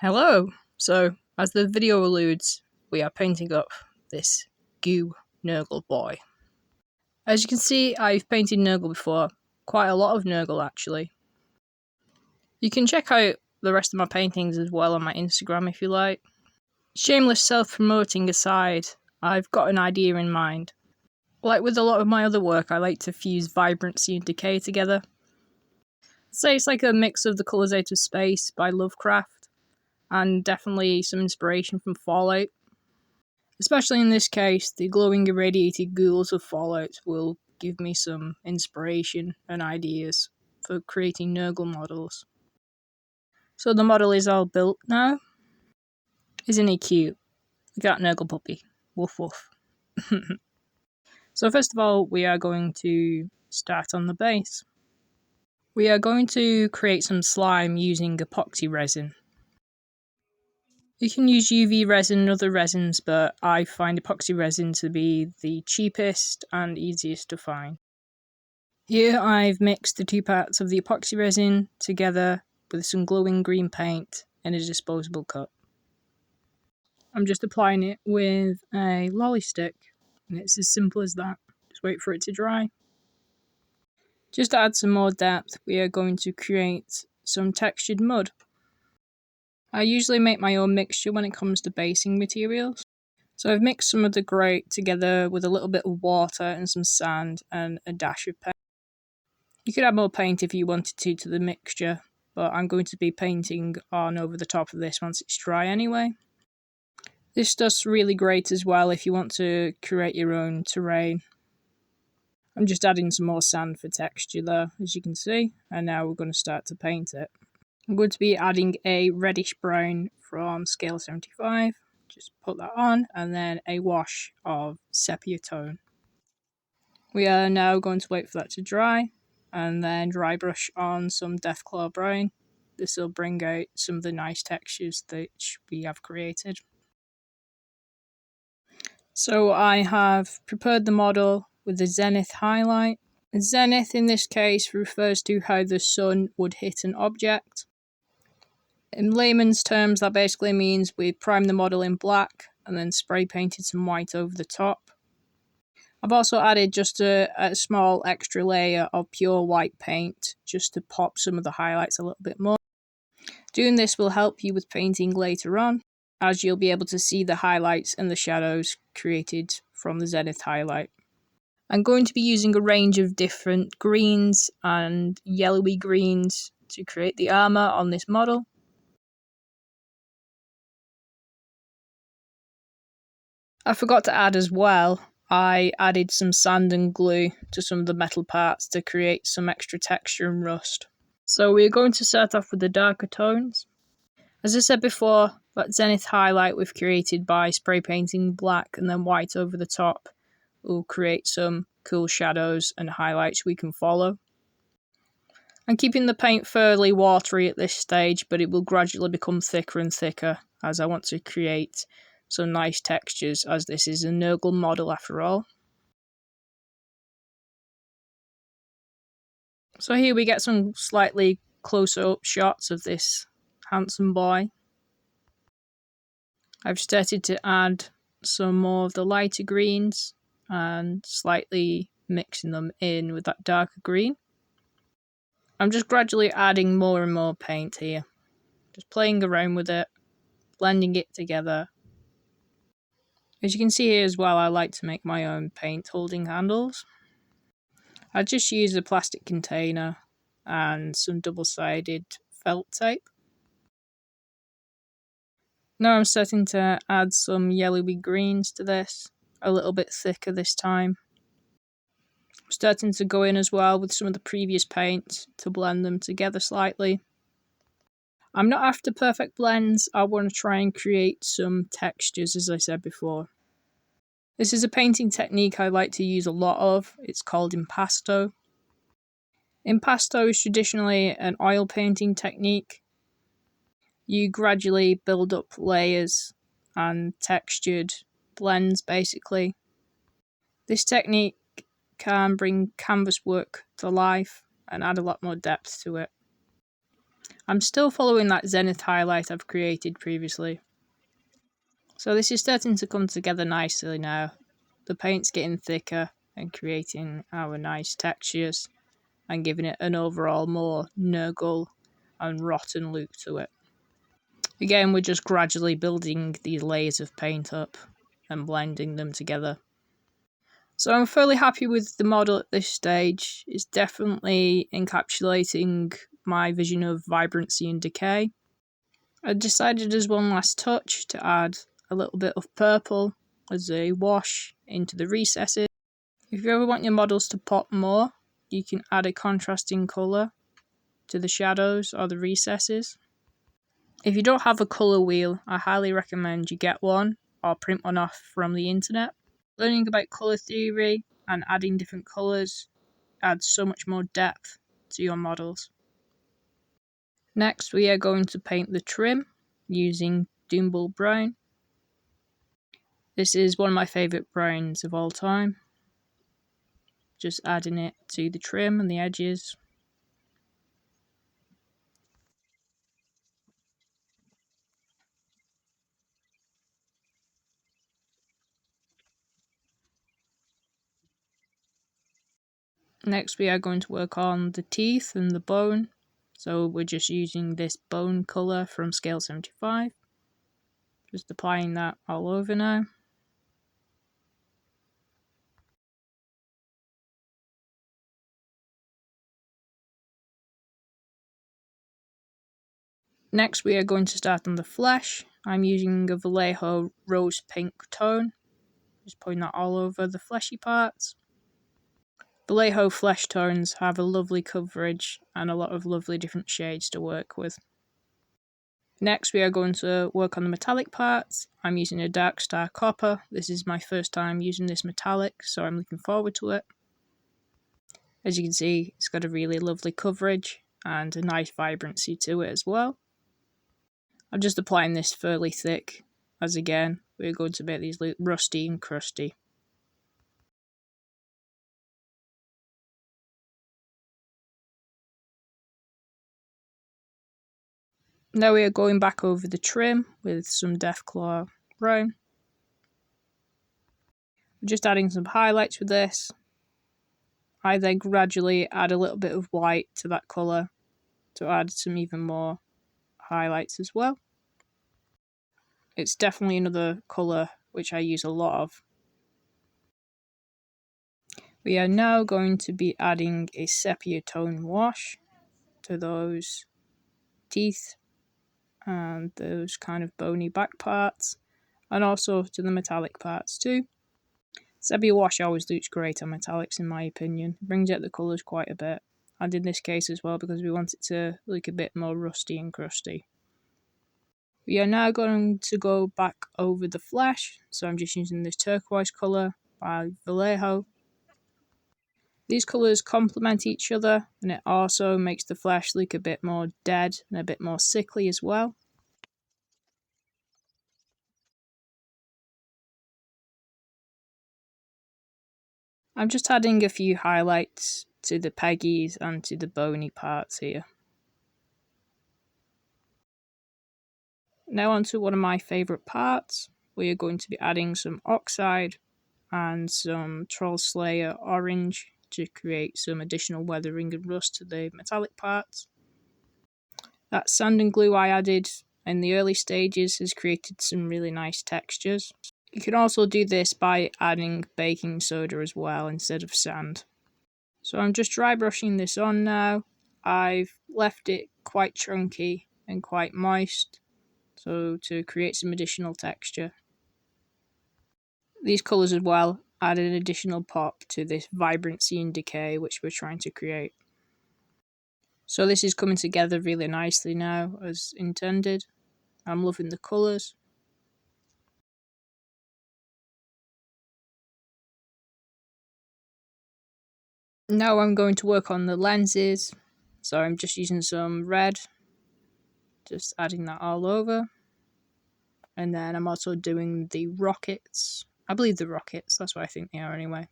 Hello! So, as the video alludes, we are painting up this goo Nurgle boy. As you can see, I've painted Nurgle before. Quite a lot of Nurgle, actually. You can check out the rest of my paintings as well on my Instagram if you like. Shameless self-promoting aside, I've got an idea in mind. Like with a lot of my other work, I like to fuse vibrancy and decay together. I'd say it's like a mix of The Colours Out of Space by Lovecraft, and definitely some inspiration from Fallout. Especially in this case, the glowing irradiated ghouls of Fallout will give me some inspiration and ideas for creating Nurgle models. So the model is all built now. Isn't he cute? Look at that Nurgle puppy. Woof woof. So first of all, we are going to start on the base. We are going to create some slime using epoxy resin. You can use UV resin and other resins, but I find epoxy resin to be the cheapest and easiest to find. Here I've mixed the two parts of the epoxy resin together with some glowing green paint in a disposable cup. I'm just applying it with a lolly stick, and it's as simple as that. Just wait for it to dry. Just to add some more depth, we are going to create some textured mud. I usually make my own mixture when it comes to basing materials. So I've mixed some of the grey together with a little bit of water and some sand and a dash of paint. You could add more paint if you wanted to the mixture, but I'm going to be painting on over the top of this once it's dry anyway. This stuff's really great as well if you want to create your own terrain. I'm just adding some more sand for texture there, as you can see, and now we're going to start to paint it. I'm going to be adding a reddish brown from scale 75, just put that on, and then a wash of sepia tone. We are now going to wait for that to dry, and then dry brush on some Deathclaw brown. This will bring out some of the nice textures that we have created. So I have prepared the model with the zenith highlight. Zenith in this case refers to how the sun would hit an object. In layman's terms, that basically means we prime the model in black and then spray painted some white over the top. I've also added just a small extra layer of pure white paint just to pop some of the highlights a little bit more. Doing this will help you with painting later on, as you'll be able to see the highlights and the shadows created from the zenith highlight. I'm going to be using a range of different greens and yellowy greens to create the armour on this model. I forgot to add as well, I added some sand and glue to some of the metal parts to create some extra texture and rust. So we're going to start off with the darker tones. As I said before, that zenith highlight we've created by spray painting black and then white over the top will create some cool shadows and highlights we can follow. I'm keeping the paint fairly watery at this stage, but it will gradually become thicker and thicker as I want to create some nice textures, as this is a Nurgle model after all. So here we get some slightly closer up shots of this handsome boy. I've started to add some more of the lighter greens and slightly mixing them in with that darker green. I'm just gradually adding more and more paint here. Just playing around with it, blending it together. As you can see here as well, I like to make my own paint holding handles. I just use a plastic container and some double-sided felt tape. Now I'm starting to add some yellowy greens to this, a little bit thicker this time. I'm starting to go in as well with some of the previous paint to blend them together slightly. I'm not after perfect blends, I want to try and create some textures as I said before. This is a painting technique I like to use a lot of, it's called impasto. Impasto is traditionally an oil painting technique. You gradually build up layers and textured blends basically. This technique can bring canvas work to life and add a lot more depth to it. I'm still following that zenith highlight I've created previously. So this is starting to come together nicely now. The paint's getting thicker and creating our nice textures and giving it an overall more Nurgle and rotten look to it. Again, we're just gradually building these layers of paint up and blending them together. So I'm fairly happy with the model at this stage. It's definitely encapsulating my vision of vibrancy and decay. I decided as one last touch to add a little bit of purple as a wash into the recesses. If you ever want your models to pop more, you can add a contrasting colour to the shadows or the recesses. If you don't have a colour wheel, I highly recommend you get one or print one off from the internet. Learning about colour theory and adding different colours adds so much more depth to your models. Next, we are going to paint the trim using Doombull Brown. This is one of my favourite browns of all time. Just adding it to the trim and the edges. Next, we are going to work on the teeth and the bone. So we're just using this bone colour from scale 75. Just applying that all over now. Next, we are going to start on the flesh. I'm using a Blight-Hauler rose pink tone. Just putting that all over the fleshy parts. Blight-Hauler flesh tones have a lovely coverage and a lot of lovely different shades to work with. Next, we are going to work on the metallic parts. I'm using a Dark Star Copper. This is my first time using this metallic, so I'm looking forward to it. As you can see, it's got a really lovely coverage and a nice vibrancy to it as well. I'm just applying this fairly thick, as again, we're going to make these look rusty and crusty. Now we are going back over the trim with some Deathclaw Brown. I'm just adding some highlights with this. I then gradually add a little bit of white to that colour to add some even more highlights as well. It's definitely another colour which I use a lot of. We are now going to be adding a sepia tone wash to those teeth and those kind of bony back parts, and also to the metallic parts too. Sepia wash always looks great on metallics in my opinion. It brings out the colours quite a bit, and in this case as well because we want it to look a bit more rusty and crusty. We are now going to go back over the flesh, so I'm just using this turquoise colour by Blight-Hauler. These colours complement each other, and it also makes the flesh look a bit more dead and a bit more sickly as well. I'm just adding a few highlights to the peggies and to the bony parts here. Now onto one of my favourite parts. We are going to be adding some oxide and some Troll Slayer orange to create some additional weathering and rust to the metallic parts. That sand and glue I added in the early stages has created some really nice textures. You can also do this by adding baking soda as well instead of sand. So I'm just dry brushing this on now. I've left it quite chunky and quite moist, so to create some additional texture. These colours as well add an additional pop to this vibrancy and decay which we're trying to create. So this is coming together really nicely now as intended. I'm loving the colours. Now I'm going to work on the lenses. So I'm just using some red, just adding that all over. And then I'm also doing the rockets. I believe the rockets, that's what I think they are anyway.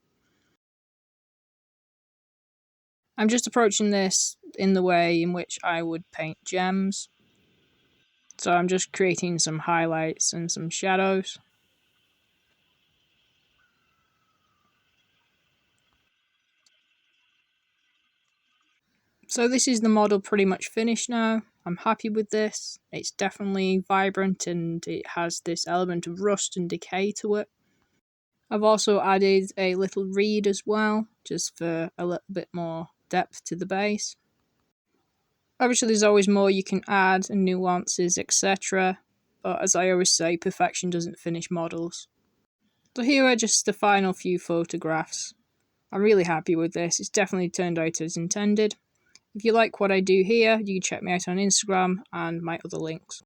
I'm just approaching this in the way in which I would paint gems. So I'm just creating some highlights and some shadows. So this is the model pretty much finished now. I'm happy with this. It's definitely vibrant and it has this element of rust and decay to it. I've also added a little reed as well, just for a little bit more depth to the base. Obviously there's always more you can add and nuances, etc. But as I always say, perfection doesn't finish models. So here are just the final few photographs. I'm really happy with this. It's definitely turned out as intended. If you like what I do here, you can check me out on Instagram and my other links.